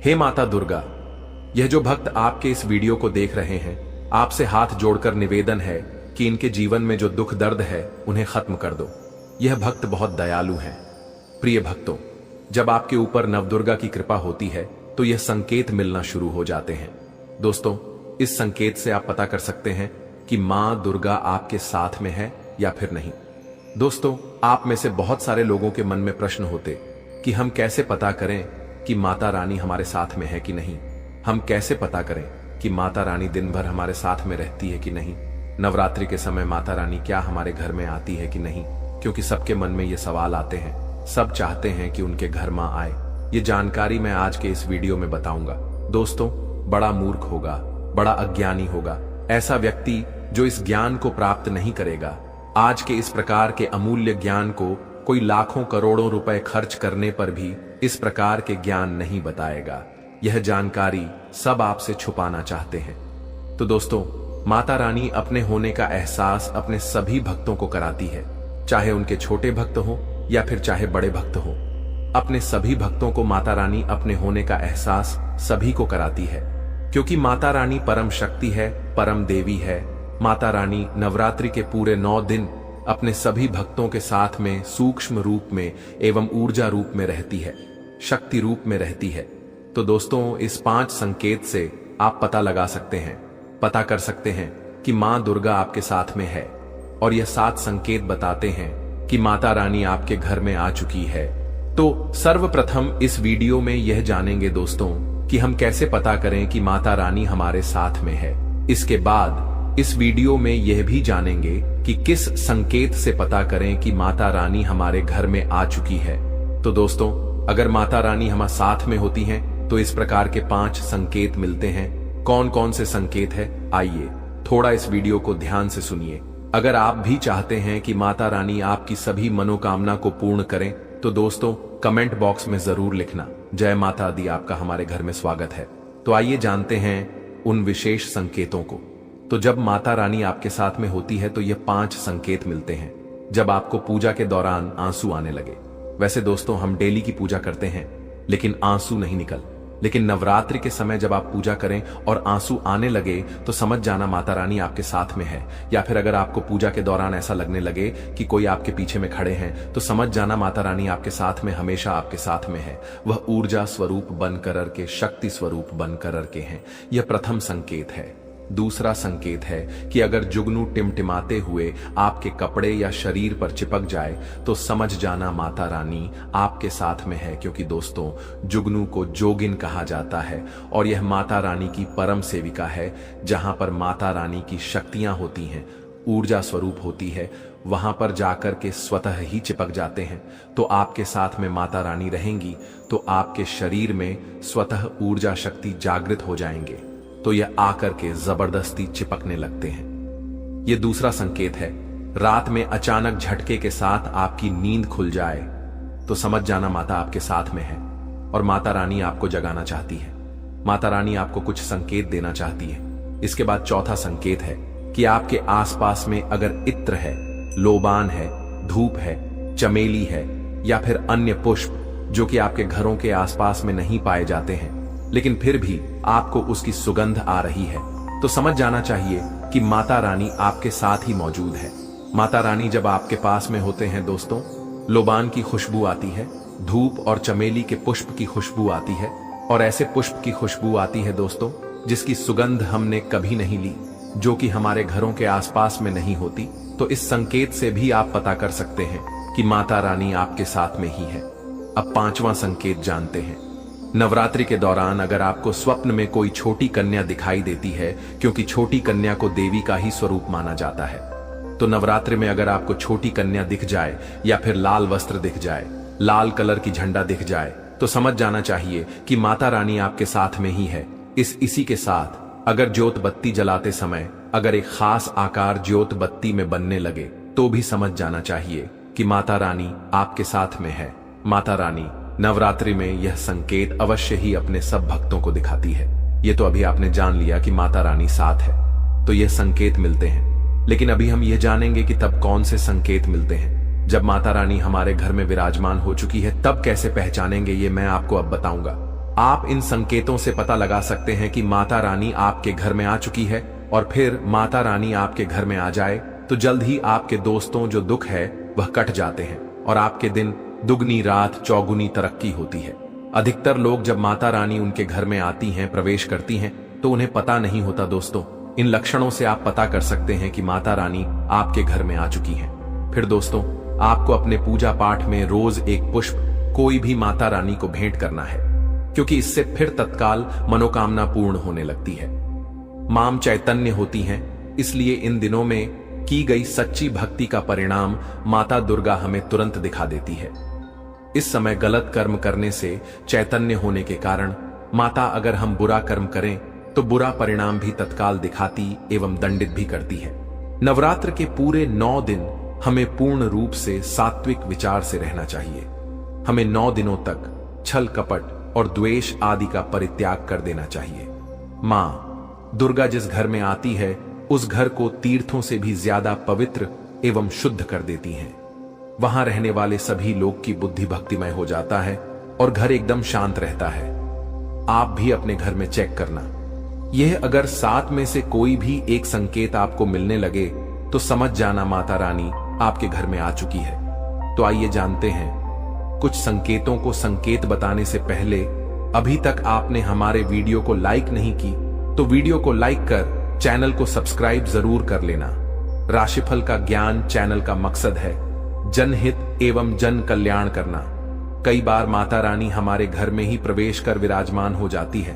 हे माता दुर्गा, यह जो भक्त आपके इस वीडियो को देख रहे हैं, आपसे हाथ जोड़कर निवेदन है कि इनके जीवन में जो दुख दर्द है उन्हें खत्म कर दो। यह भक्त बहुत दयालु हैं। प्रिय भक्तों, जब आपके ऊपर नवदुर्गा की कृपा होती है तो यह संकेत मिलना शुरू हो जाते हैं। दोस्तों, इस संकेत से आप पता कर सकते हैं कि मां दुर्गा आपके साथ में है या फिर नहीं। दोस्तों, आप में से बहुत सारे लोगों के मन में प्रश्न होते कि हम कैसे पता करें कि माता रानी हमारे साथ में है कि नहीं। हम कैसे पता करें कि माता रानी दिन भर हमारे साथ में रहती है कि नहीं। नवरात्रि के समय माता रानी क्या हमारे घर में आती है कि नहीं, क्योंकि सबके मन में ये सवाल आते हैं। सब चाहते हैं कि उनके घर मां आए। ये जानकारी मैं आज के इस वीडियो में बताऊंगा। दोस्तों, बड़ा मूर्ख होगा, बड़ा अज्ञानी होगा ऐसा व्यक्ति जो इस ज्ञान को प्राप्त नहीं करेगा। आज के इस प्रकार के अमूल्य ज्ञान को कोई लाखों करोड़ों रुपए खर्च करने पर भी इस प्रकार के ज्ञान नहीं बताएगा। यह जानकारी सब आपसे छुपाना चाहते हैं। तो दोस्तों, माता रानी अपने होने का एहसास अपने सभी भक्तों को कराती है, चाहे उनके छोटे भक्त हो या फिर चाहे बड़े भक्त हो। अपने सभी भक्तों को माता रानी अपने होने का एहसास सभी को कराती है, क्योंकि माता रानी परम शक्ति है, परम देवी है। माता रानी नवरात्रि के पूरे 9 दिन अपने सभी भक्तों के साथ में सूक्ष्म रूप में एवं ऊर्जा रूप में रहती है, शक्ति रूप में रहती है। तो दोस्तों, इस 5 संकेत से आप पता लगा सकते हैं, पता कर सकते हैं कि मां दुर्गा आपके साथ में है। और यह 7 संकेत बताते हैं कि माता रानी आपके घर में आ चुकी है। तो सर्वप्रथम इस वीडियो में यह जानेंगे दोस्तों कि हम कैसे पता करें कि माता रानी हमारे साथ में है। इसके बाद इस वीडियो में यह भी जानेंगे कि किस संकेत से पता करें कि माता रानी हमारे घर में आ चुकी है। तो दोस्तों, अगर माता रानी हमारे साथ में होती हैं तो इस प्रकार के 5 संकेत मिलते हैं। कौन कौन से संकेत है, आइए थोड़ा इस वीडियो को ध्यान से सुनिए। अगर आप भी चाहते हैं कि माता रानी आपकी सभी मनोकामना को पूर्ण करें तो दोस्तों, कमेंट बॉक्स में जरूर लिखना, जय माता दी, आपका हमारे घर में स्वागत है। तो आइए जानते हैं उन विशेष संकेतों को। तो जब माता रानी आपके साथ में होती है तो ये 5 संकेत मिलते हैं। जब आपको पूजा के दौरान आंसू आने लगे। वैसे दोस्तों, हम डेली की पूजा करते हैं लेकिन आंसू नहीं निकल। लेकिन नवरात्रि के समय जब आप पूजा करें और आंसू आने लगे तो समझ जाना माता रानी आपके साथ में है। या फिर अगर आपको पूजा के दौरान ऐसा लगने लगे कि कोई आपके पीछे में खड़े हैं तो समझ जाना माता रानी आपके साथ में, हमेशा आपके साथ में है। वह ऊर्जा स्वरूप बनकर के, शक्ति स्वरूप बनकर के हैं। यह प्रथम संकेत है। दूसरा संकेत है कि अगर जुगनू टिमटिमाते हुए आपके कपड़े या शरीर पर चिपक जाए तो समझ जाना माता रानी आपके साथ में है, क्योंकि दोस्तों, जुगनू को जोगिन कहा जाता है और यह माता रानी की परम सेविका है। जहां पर माता रानी की शक्तियां होती हैं, ऊर्जा स्वरूप होती है, वहां पर जाकर के स्वतः ही चिपक जाते हैं। तो आपके साथ में माता रानी रहेंगी तो आपके शरीर में स्वतः ऊर्जा शक्ति जागृत हो जाएंगे, तो यह आकर के जबरदस्ती चिपकने लगते हैं। यह दूसरा संकेत है। रात में अचानक झटके के साथ आपकी नींद खुल जाए तो समझ जाना माता आपके साथ में है और माता रानी आपको जगाना चाहती है। माता रानी आपको कुछ संकेत देना चाहती है। इसके बाद चौथा संकेत है कि आपके आसपास में अगर इत्र है, लोबान है, धूप है, चमेली है या फिर अन्य पुष्प जो कि आपके घरों के आसपास में नहीं पाए जाते हैं, लेकिन फिर भी आपको उसकी सुगंध आ रही है, तो समझ जाना चाहिए कि माता रानी आपके साथ ही मौजूद है। माता रानी जब आपके पास में होते हैं दोस्तों, लोबान की खुशबू आती है, धूप और चमेली के पुष्प की खुशबू आती है और ऐसे पुष्प की खुशबू आती है दोस्तों जिसकी सुगंध हमने कभी नहीं ली, जो कि हमारे घरों के आसपास में नहीं होती। तो इस संकेत से भी आप पता कर सकते हैं कि माता रानी आपके साथ में ही है। अब 5वां संकेत जानते हैं। नवरात्रि के दौरान अगर आपको स्वप्न में कोई छोटी कन्या दिखाई देती है, क्योंकि छोटी कन्या को देवी का ही स्वरूप माना जाता है, तो नवरात्रि में अगर आपको छोटी कन्या दिख जाए या फिर लाल वस्त्र दिख जाए, लाल कलर की झंडा दिख जाए, तो समझ जाना चाहिए कि माता रानी आपके साथ में ही है। इसी के साथ अगर ज्योत बत्ती जलाते समय अगर एक खास आकार ज्योत बत्ती में बनने लगे तो भी समझ जाना चाहिए कि माता रानी आपके साथ में है। माता रानी नवरात्रि में यह संकेत अवश्य ही अपने सब भक्तों को दिखाती है। ये तो अभी आपने जान लिया कि माता रानी साथ है, तो यह संकेत मिलते हैं। लेकिन अभी हम ये जानेंगे कि तब कौन से संकेत मिलते हैं। जब माता रानी हमारे घर में विराजमान हो चुकी है तब कैसे पहचानेंगे, ये मैं आपको अब बताऊंगा। आप इन संकेतों से पता लगा सकते हैं कि माता रानी आपके घर में आ चुकी है, और फिर माता रानी आपके घर में आ जाए तो जल्द ही आपके दोस्तों जो दुख है वह कट जाते हैं और आपके दिन दुगनी रात चौगुनी तरक्की होती है। अधिकतर लोग जब माता रानी उनके घर में आती हैं, प्रवेश करती हैं, तो उन्हें पता नहीं होता। दोस्तों, इन लक्षणों से आप पता कर सकते हैं कि माता रानी आपके घर में आ चुकी हैं। फिर दोस्तों, आपको अपने पूजा पाठ में रोज एक पुष्प कोई भी माता रानी को भेंट करना है, क्योंकि इससे फिर तत्काल मनोकामना पूर्ण होने लगती है। मां चैतन्य होती हैं, इसलिए इन दिनों में की गई सच्ची भक्ति का परिणाम माता दुर्गा हमें तुरंत दिखा देती है। इस समय गलत कर्म करने से चैतन्य होने के कारण माता अगर हम बुरा कर्म करें तो बुरा परिणाम भी तत्काल दिखाती एवं दंडित भी करती है। नवरात्र के पूरे 9 दिन हमें पूर्ण रूप से सात्विक विचार से रहना चाहिए। हमें 9 दिनों तक छल कपट और द्वेष आदि का परित्याग कर देना चाहिए। मां दुर्गा जिस घर में आती है उस घर को तीर्थों से भी ज्यादा पवित्र एवं शुद्ध कर देती हैं। वहां रहने वाले सभी लोग की बुद्धि भक्तिमय हो जाता है और घर एकदम शांत रहता है। आप भी अपने घर में चेक करना। यह अगर 7 में से कोई भी एक संकेत आपको मिलने लगे तो समझ जाना माता रानी आपके घर में आ चुकी है। तो आइए जानते हैं कुछ संकेतों को। संकेत बताने से पहले अभी तक आपने हमारे वीडियो को लाइक नहीं की तो वीडियो को लाइक कर चैनल को सब्सक्राइब जरूर कर लेना। राशिफल का ज्ञान चैनल का मकसद है जनहित एवं जन कल्याण करना। कई बार माता रानी हमारे घर में ही प्रवेश कर विराजमान हो जाती है,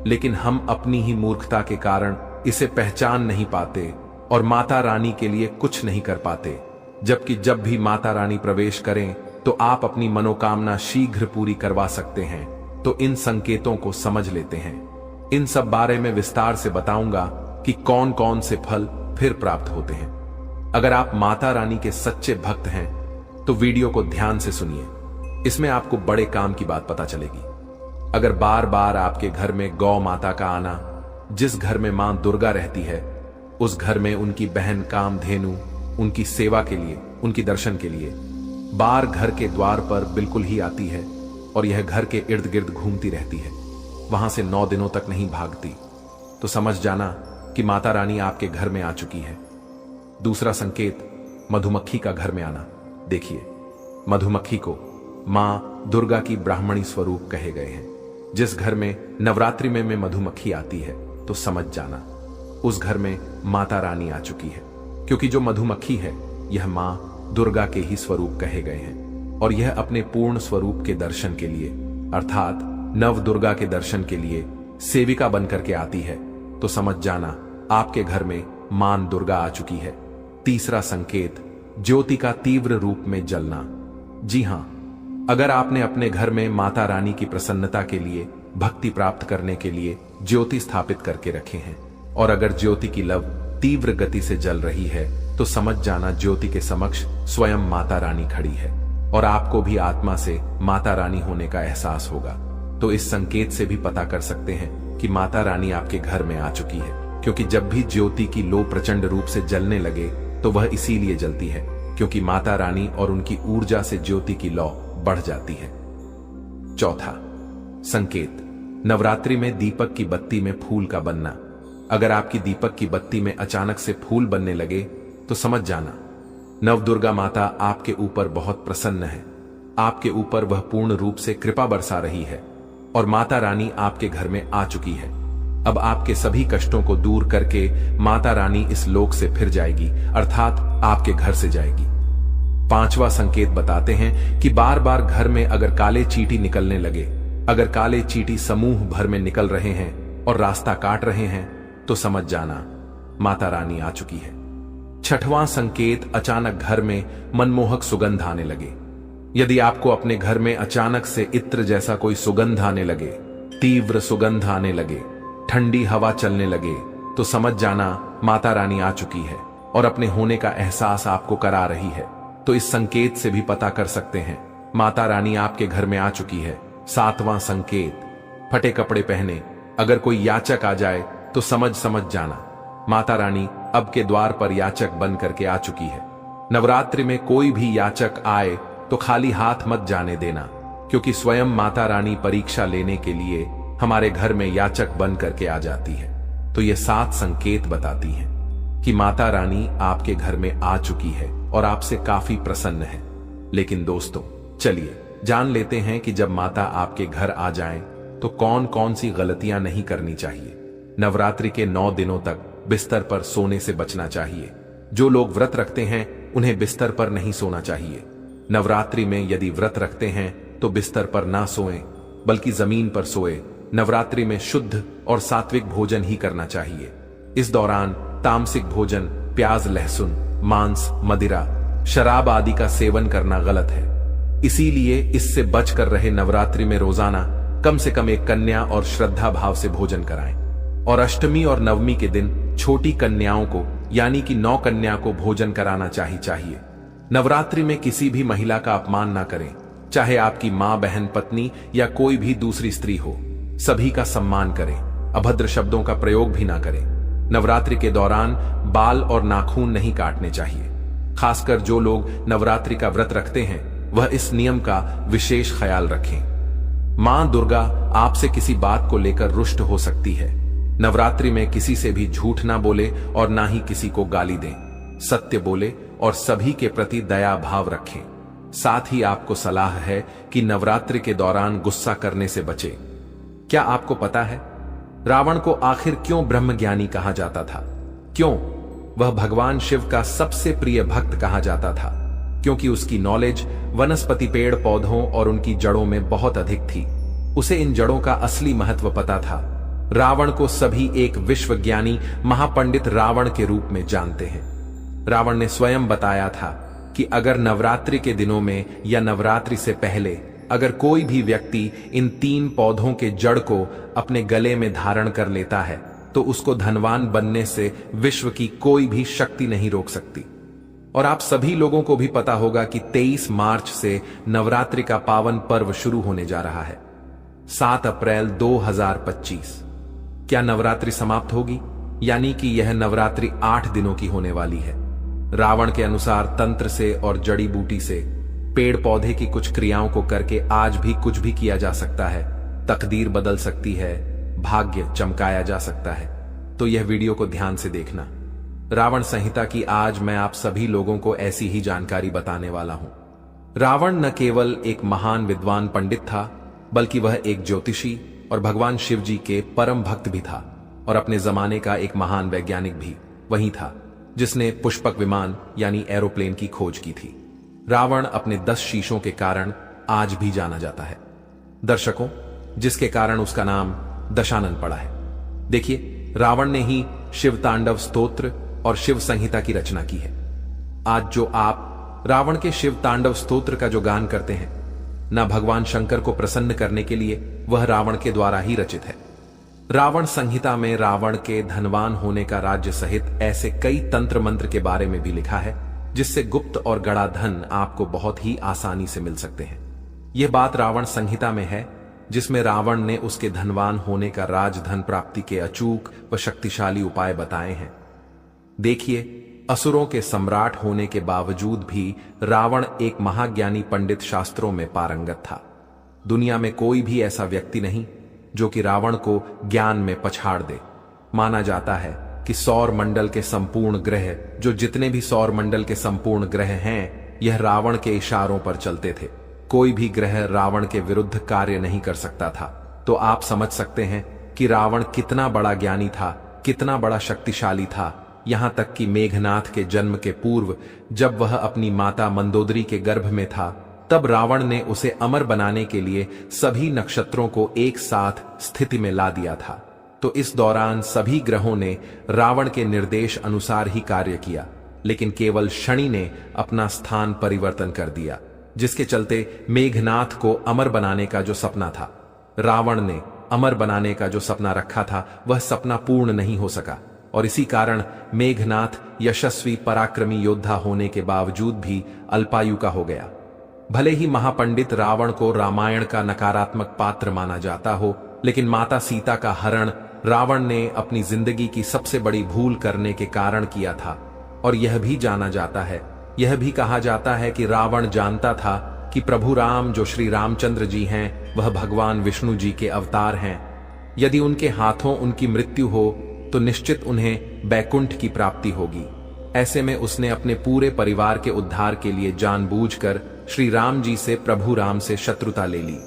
लेकिन हम अपनी ही मूर्खता के कारण इसे पहचान नहीं पाते और माता रानी के लिए कुछ नहीं कर पाते। जबकि जब भी माता रानी प्रवेश करें तो आप अपनी मनोकामना शीघ्र पूरी करवा सकते हैं। तो इन संकेतों को समझ लेते हैं। इन सब बारे में विस्तार से बताऊंगा कि कौन कौन से फल फिर प्राप्त होते हैं। अगर आप माता रानी के सच्चे भक्त हैं तो वीडियो को ध्यान से सुनिए, इसमें आपको बड़े काम की बात पता चलेगी। अगर बार बार आपके घर में गौ माता का आना, जिस घर में मां दुर्गा रहती है उस घर में उनकी बहन कामधेनु उनकी सेवा के लिए, उनकी दर्शन के लिए बार घर के द्वार पर बिल्कुल ही आती है और यह घर के इर्द गिर्द घूमती रहती है, वहां से 9 दिनों तक नहीं भागती, तो समझ जाना कि माता रानी आपके घर में आ चुकी है। दूसरा संकेत, मधुमक्खी का घर में आना। देखिए, मधुमक्खी को मां दुर्गा की ब्राह्मणी स्वरूप कहे गए हैं। जिस घर में नवरात्रि में मधुमक्खी आती है तो समझ जाना उस घर में माता रानी आ चुकी है, क्योंकि जो मधुमक्खी है यह मां दुर्गा के ही स्वरूप कहे गए हैं और यह अपने पूर्ण स्वरूप के दर्शन के लिए अर्थात नव दुर्गा के दर्शन के लिए सेविका बनकर के आती है। तो समझ जाना आपके घर में मां दुर्गा आ चुकी है। तीसरा संकेत, ज्योति का तीव्र रूप में जलना। जी हां, अगर आपने अपने घर में माता रानी की प्रसन्नता के लिए, भक्ति प्राप्त करने के लिए ज्योति स्थापित करके रखे हैं और अगर ज्योति की लव तीव्र गति से जल रही है तो समझ जाना ज्योति के समक्ष स्वयं माता रानी खड़ी है और आपको भी आत्मा से माता रानी होने का एहसास होगा। तो इस संकेत से भी पता कर सकते हैं कि माता रानी आपके घर में आ चुकी है, क्योंकि जब भी ज्योति की लो प्रचंड रूप से जलने लगे तो वह इसीलिए जलती है क्योंकि माता रानी और उनकी ऊर्जा से ज्योति की लौ बढ़ जाती है। चौथा संकेत, नवरात्रि में दीपक की बत्ती में फूल का बनना। अगर आपकी दीपक की बत्ती में अचानक से फूल बनने लगे तो समझ जाना नव दुर्गा माता आपके ऊपर बहुत प्रसन्न है, आपके ऊपर वह पूर्ण रूप से कृपा बरसा रही है और माता रानी आपके घर में आ चुकी है। अब आपके सभी कष्टों को दूर करके माता रानी इस लोक से फिर जाएगी, अर्थात आपके घर से जाएगी। पांचवा संकेत बताते हैं कि बार बार घर में अगर काले चींटी निकलने लगे, अगर काले चींटी समूह भर में निकल रहे हैं और रास्ता काट रहे हैं तो समझ जाना माता रानी आ चुकी है। छठवां संकेत, अचानक घर में मनमोहक सुगंध आने लगे। यदि आपको अपने घर में अचानक से इत्र जैसा कोई सुगंध आने लगे, तीव्र सुगंध आने लगे, ठंडी हवा चलने लगे तो समझ जाना माता रानी आ चुकी है और अपने होने का एहसास आपको करा रही है। तो इस संकेत से भी पता कर सकते हैं माता रानी आपके घर में आ चुकी है। सातवां संकेत, फटे कपड़े पहने अगर कोई याचक आ जाए तो समझ जाना माता रानी अब के द्वार पर याचक बन करके आ चुकी है। नवरात्रि में कोई भी याचक आए तो खाली हाथ मत जाने देना, क्योंकि स्वयं माता रानी परीक्षा लेने के लिए हमारे घर में याचक बन करके आ जाती है। तो ये 7 संकेत बताती हैं कि माता रानी आपके घर में आ चुकी है और आपसे काफी प्रसन्न है। लेकिन दोस्तों, चलिए जान लेते हैं कि जब माता आपके घर आ जाएं तो कौन कौन सी गलतियां नहीं करनी चाहिए। नवरात्रि के 9 दिनों तक बिस्तर पर सोने से बचना चाहिए। जो लोग व्रत रखते हैं उन्हें बिस्तर पर नहीं सोना चाहिए। नवरात्रि में यदि व्रत रखते हैं तो बिस्तर पर ना सोएं, बल्कि जमीन पर सोए। नवरात्रि में शुद्ध और सात्विक भोजन ही करना चाहिए। इस दौरान तामसिक भोजन, प्याज, लहसुन, मांस, मदिरा, शराब आदि का सेवन करना गलत है। इसीलिए इससे बचकर रहे नवरात्रि में रोजाना कम से कम एक कन्या और श्रद्धा भाव से भोजन कराएं। और अष्टमी और नवमी के दिन छोटी कन्याओं को यानी कि 9 कन्या को भोजन कराना चाहिए। नवरात्रि में किसी भी महिला का अपमान ना करें, चाहे आपकी मां, बहन, पत्नी या कोई भी दूसरी स्त्री हो। सभी का सम्मान करें, अभद्र शब्दों का प्रयोग भी ना करें। नवरात्रि के दौरान बाल और नाखून नहीं काटने चाहिए। खासकर जो लोग नवरात्रि का व्रत रखते हैं वह इस नियम का विशेष ख्याल रखें। मां दुर्गा आपसे किसी बात को लेकर रुष्ट हो सकती है। नवरात्रि में किसी से भी झूठ ना बोले और ना ही किसी को गाली दें। सत्य बोले और सभी के प्रति दया भाव रखें। साथ ही आपको सलाह है कि नवरात्रि के दौरान गुस्सा करने से बचें। क्या आपको पता है रावण को आखिर क्यों ब्रह्मज्ञानी कहा जाता था? क्यों वह भगवान शिव का सबसे प्रिय भक्त कहा जाता था? क्योंकि उसकी नॉलेज वनस्पति, पेड़ पौधों और उनकी जड़ों में बहुत अधिक थी। उसे इन जड़ों का असली महत्व पता था। रावण को सभी एक विश्वज्ञानी महापंडित रावण के रूप में जानते हैं। रावण ने स्वयं बताया था कि अगर नवरात्रि के दिनों में या नवरात्रि से पहले अगर कोई भी व्यक्ति इन 3 पौधों के जड़ को अपने गले में धारण कर लेता है तो उसको धनवान बनने से विश्व की कोई भी शक्ति नहीं रोक सकती। और आप सभी लोगों को भी पता होगा कि 23 मार्च से नवरात्रि का पावन पर्व शुरू होने जा रहा है। 7 अप्रैल 2025 क्या नवरात्रि समाप्त होगी? यानी कि यह नवरात्रि 8 दिनों की होने वाली है। रावण के अनुसार तंत्र से और जड़ी बूटी से, पेड़ पौधे की कुछ क्रियाओं को करके आज भी कुछ भी किया जा सकता है। तकदीर बदल सकती है, भाग्य चमकाया जा सकता है। तो यह वीडियो को ध्यान से देखना। रावण संहिता की आज मैं आप सभी लोगों को ऐसी ही जानकारी बताने वाला हूं। रावण न केवल एक महान विद्वान पंडित था, बल्कि वह एक ज्योतिषी और भगवान शिव जी के परम भक्त भी था और अपने जमाने का एक महान वैज्ञानिक भी वही था जिसने पुष्पक विमान यानी एरोप्लेन की खोज की थी। रावण अपने 10 शीशों के कारण आज भी जाना जाता है दर्शकों, जिसके कारण उसका नाम दशानन पड़ा है। देखिए, रावण ने ही शिव तांडव स्तोत्र और शिव संहिता की रचना की है। आज जो आप रावण के शिव तांडव स्तोत्र का जो गान करते हैं, ना भगवान शंकर को प्रसन्न करने के लिए, वह रावण के द्वारा ही रचित है। रावण संहिता में रावण के धनवान होने का राज्य सहित ऐसे कई तंत्र मंत्र के बारे में भी लिखा है जिससे गुप्त और गड़ा धन आपको बहुत ही आसानी से मिल सकते हैं। यह बात रावण संहिता में है जिसमें रावण ने उसके धनवान होने का राजधन प्राप्ति के अचूक व शक्तिशाली उपाय बताए हैं। देखिए, असुरों के सम्राट होने के बावजूद भी रावण एक महाज्ञानी पंडित, शास्त्रों में पारंगत था। दुनिया में कोई भी ऐसा व्यक्ति नहीं जो कि रावण को ज्ञान में पछाड़ दे। माना जाता है कि सौर मंडल के संपूर्ण ग्रह, जो जितने भी सौर मंडल के संपूर्ण ग्रह हैं, यह रावण के इशारों पर चलते थे। कोई भी ग्रह रावण के विरुद्ध कार्य नहीं कर सकता था। तो आप समझ सकते हैं कि रावण कितना बड़ा ज्ञानी था, कितना बड़ा शक्तिशाली था। यहां तक कि मेघनाथ के जन्म के पूर्व जब वह अपनी माता मंदोदरी के गर्भ में था, तब रावण ने उसे अमर बनाने के लिए सभी नक्षत्रों को एक साथ स्थिति में ला दिया था। तो इस दौरान सभी ग्रहों ने रावण के निर्देश अनुसार ही कार्य किया, लेकिन केवल शनि ने अपना स्थान परिवर्तन कर दिया, जिसके चलते मेघनाथ को अमर बनाने का जो सपना था, रावण ने अमर बनाने का जो सपना रखा था, वह सपना पूर्ण नहीं हो सका। और इसी कारण मेघनाथ यशस्वी पराक्रमी योद्धा होने के बावजूद भी अल्पायु का हो गया। भले ही महापंडित रावण को रामायण का नकारात्मक पात्र माना जाता हो, लेकिन माता सीता का हरण रावण ने अपनी जिंदगी की सबसे बड़ी भूल करने के कारण किया था। और यह भी जाना जाता है, यह भी कहा जाता है कि रावण जानता था कि प्रभु राम जो श्री रामचंद्र जी हैं वह भगवान विष्णु जी के अवतार हैं। यदि उनके हाथों उनकी मृत्यु हो तो निश्चित उन्हें बैकुंठ की प्राप्ति होगी। ऐसे में उसने अपने पूरे परिवार के उद्धार के लिए जानबूझकर श्री राम जी से प्रभु राम से शत्रुता ले ली।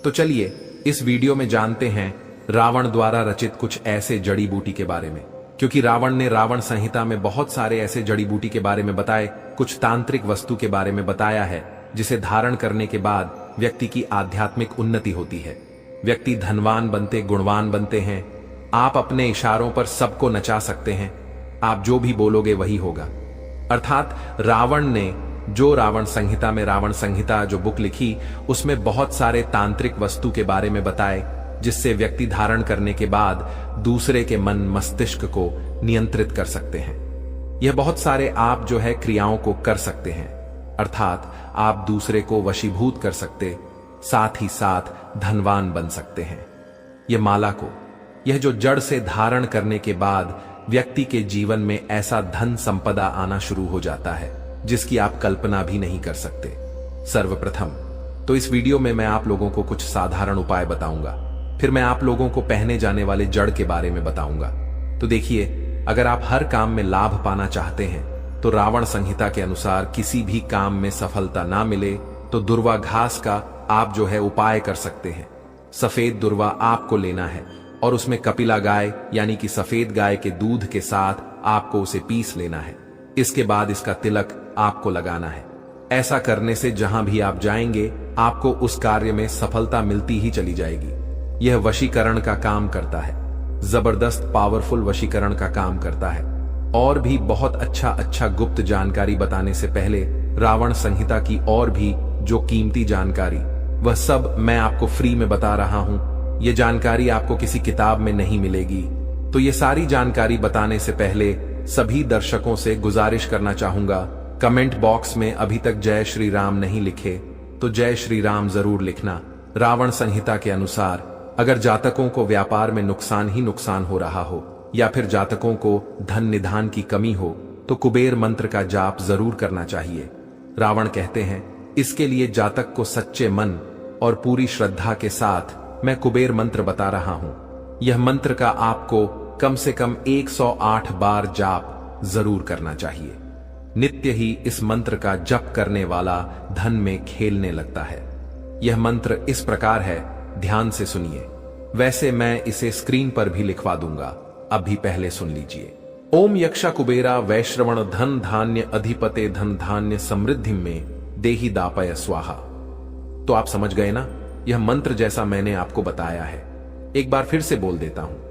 तो चलिए इस वीडियो में जानते हैं रावण द्वारा रचित कुछ ऐसे जड़ी बूटी के बारे में, क्योंकि रावण ने रावण संहिता में बहुत सारे ऐसे जड़ी बूटी के बारे में बताए, कुछ तांत्रिक वस्तु के बारे में बताया है जिसे धारण करने के बाद व्यक्ति की आध्यात्मिक उन्नति होती है, व्यक्ति धनवान बनते, गुणवान बनते हैं। आप अपने इशारों पर सबको नचा सकते हैं, आप जो भी बोलोगे वही होगा। अर्थात रावण ने जो रावण संहिता में रावण संहिता जो बुक लिखी उसमें बहुत सारे तांत्रिक वस्तु के बारे में बताए, जिससे व्यक्ति धारण करने के बाद दूसरे के मन मस्तिष्क को नियंत्रित कर सकते हैं। यह बहुत सारे आप जो है क्रियाओं को कर सकते हैं, अर्थात आप दूसरे को वशीभूत कर सकते, साथ ही साथ धनवान बन सकते हैं। यह माला को, यह जो जड़ से धारण करने के बाद व्यक्ति के जीवन में ऐसा धन संपदा आना शुरू हो जाता है जिसकी आप कल्पना भी नहीं कर सकते। सर्वप्रथम तो इस वीडियो में मैं आप लोगों को कुछ साधारण उपाय बताऊंगा, फिर मैं आप लोगों को पहने जाने वाले जड़ के बारे में बताऊंगा। तो देखिए, अगर आप हर काम में लाभ पाना चाहते हैं तो रावण संहिता के अनुसार किसी भी काम में सफलता ना मिले तो दुर्वा घास का आप जो है उपाय कर सकते हैं। सफेद दुर्वा आपको लेना है और उसमें कपिला गाय यानी कि सफेद गाय के दूध के साथ आपको उसे पीस लेना है। इसके बाद इसका तिलक आपको लगाना है। ऐसा करने से जहां भी आप जाएंगे आपको उस कार्य में सफलता मिलती ही चली जाएगी। यह वशीकरण का काम करता है, जबरदस्त पावरफुल वशीकरण का काम करता है। और भी बहुत अच्छा गुप्त जानकारी बताने से पहले रावण संहिता की और भी जो कीमती जानकारी वह सब मैं आपको फ्री में बता रहा हूं। यह जानकारी आपको किसी किताब में नहीं मिलेगी। तो ये सारी जानकारी बताने से पहले सभी दर्शकों से गुजारिश करना चाहूंगा, कमेंट बॉक्स में अभी तक जय श्री राम नहीं लिखे तो जय श्री राम जरूर लिखना। रावण संहिता के अनुसार अगर जातकों को व्यापार में नुकसान ही नुकसान हो रहा हो या फिर जातकों को धन निधान की कमी हो तो कुबेर मंत्र का जाप जरूर करना चाहिए। रावण कहते हैं इसके लिए जातक को सच्चे मन और पूरी श्रद्धा के साथ मैं कुबेर मंत्र बता रहा हूं। यह मंत्र का आपको कम से कम 108 बार जाप जरूर करना चाहिए। नित्य ही इस मंत्र का जप करने वाला धन में खेलने लगता है। यह मंत्र इस प्रकार है, ध्यान से सुनिए। वैसे मैं इसे स्क्रीन पर भी लिखवा दूंगा, अभी पहले सुन लीजिए। ओम यक्षा कुबेरा वैश्रवण धन धान्य अधिपते धन धान्य समृद्धि में देहि दापय स्वाहा। तो आप समझ गए ना, यह मंत्र जैसा मैंने आपको बताया है। एक बार फिर से बोल देता हूं।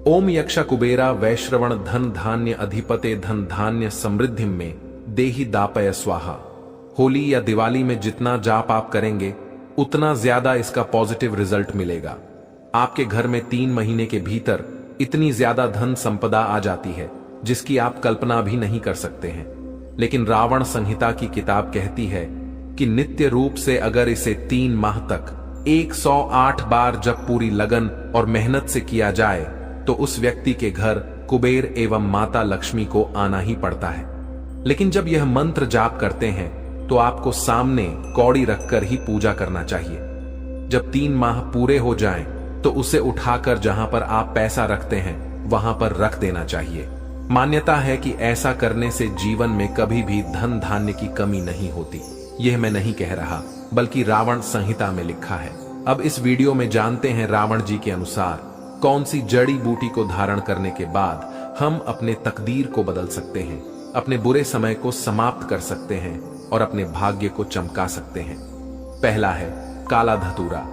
ओम यक्षा कुबेरा वैश्रवण धन धान्य अधिपते धन धान्य समृद्धि में देहि दापय स्वाहा। होली या दिवाली में जितना जाप आप करेंगे उतना ज्यादा इसका पॉजिटिव रिजल्ट मिलेगा। आपके घर में 3 महीने के भीतर इतनी ज्यादा धन संपदा आ जाती है जिसकी आप कल्पना भी नहीं कर सकते हैं। लेकिन रावण संहिता की किताब कहती है कि नित्य रूप से अगर इसे 3 माह तक 108 बार जब पूरी लगन और मेहनत से किया जाए तो उस व्यक्ति के घर कुबेर एवं माता लक्ष्मी को आना ही पड़ता है। लेकिन जब यह मंत्र जाप करते हैं तो आपको सामने कौड़ी रखकर ही पूजा करना चाहिए। जब 3 माह पूरे हो जाएं तो उसे उठाकर जहां पर आप पैसा रखते हैं वहां पर रख देना चाहिए। मान्यता है कि ऐसा करने से जीवन में कभी भी धन धान्य की कमी नहीं होती। यह मैं नहीं कह रहा, बल्कि रावण संहिता में लिखा है। अब इस वीडियो में जानते हैं रावण जी के अनुसार कौन सी जड़ी बूटी को धारण करने के बाद हम अपने तकदीर को बदल सकते हैं, अपने बुरे समय को समाप्त कर सकते हैं और अपने भाग्य को चमका सकते हैं। पहला है काला धतूरा।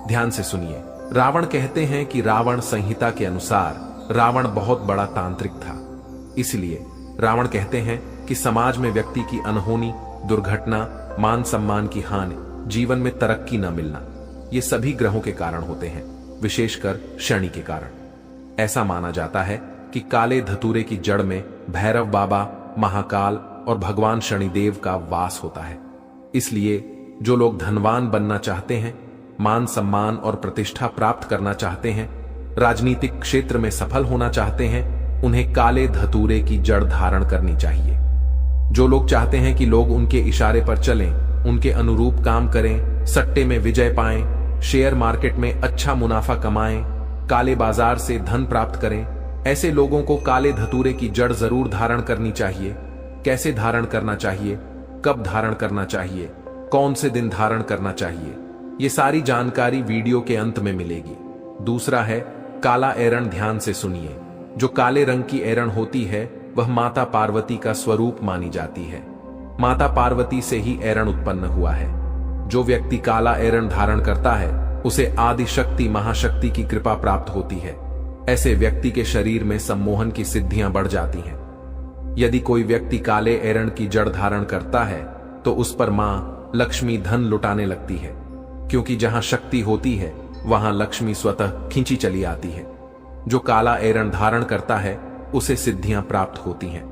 ध्यान से सुनिए। रावण कहते हैं कि रावण संहिता के अनुसार रावण बहुत बड़ा तांत्रिक था। इसलिए रावण कहते हैं कि समाज में व्यक्ति की अनहोनी, दुर्घटना, मान सम्मान की हानि, जीवन में तरक्की न मिलना, ये सभी ग्रहों के कारण होते हैं, विशेषकर शनि के कारण। ऐसा माना जाता है कि काले धतूरे की जड़ में भैरव बाबा, महाकाल और भगवान शनिदेव का वास होता है। इसलिए जो लोग धनवान बनना चाहते हैं, मान सम्मान और प्रतिष्ठा प्राप्त करना चाहते हैं, राजनीतिक क्षेत्र में सफल होना चाहते हैं, उन्हें काले धतूरे की जड़ धारण करनी चाहिए। जो लोग चाहते हैं कि लोग उनके इशारे पर चलें, उनके अनुरूप काम करें, सट्टे में विजय पाएं, शेयर मार्केट में अच्छा मुनाफा कमाएं, काले बाजार से धन प्राप्त करें। ऐसे लोगों को काले धतूरे की जड़ जरूर धारण करनी चाहिए। कैसे धारण करना चाहिए, कब धारण करना चाहिए, कौन से दिन धारण करना चाहिए, ये सारी जानकारी वीडियो के अंत में मिलेगी। दूसरा है काला एरण। ध्यान से सुनिए। जो काले रंग की एरण होती है वह माता पार्वती का स्वरूप मानी जाती है। माता पार्वती से ही एरण उत्पन्न हुआ है। जो व्यक्ति काला एरण धारण करता है उसे आदि शक्ति महाशक्ति की कृपा प्राप्त होती है। ऐसे व्यक्ति के शरीर में सम्मोहन की सिद्धियां बढ़ जाती हैं। यदि कोई व्यक्ति काले एरण की जड़ धारण करता है तो उस पर मां लक्ष्मी धन लुटाने लगती है, क्योंकि जहां शक्ति होती है वहां लक्ष्मी स्वतः खींची चली आती है। जो काला एरण धारण करता है उसे सिद्धियां प्राप्त होती हैं।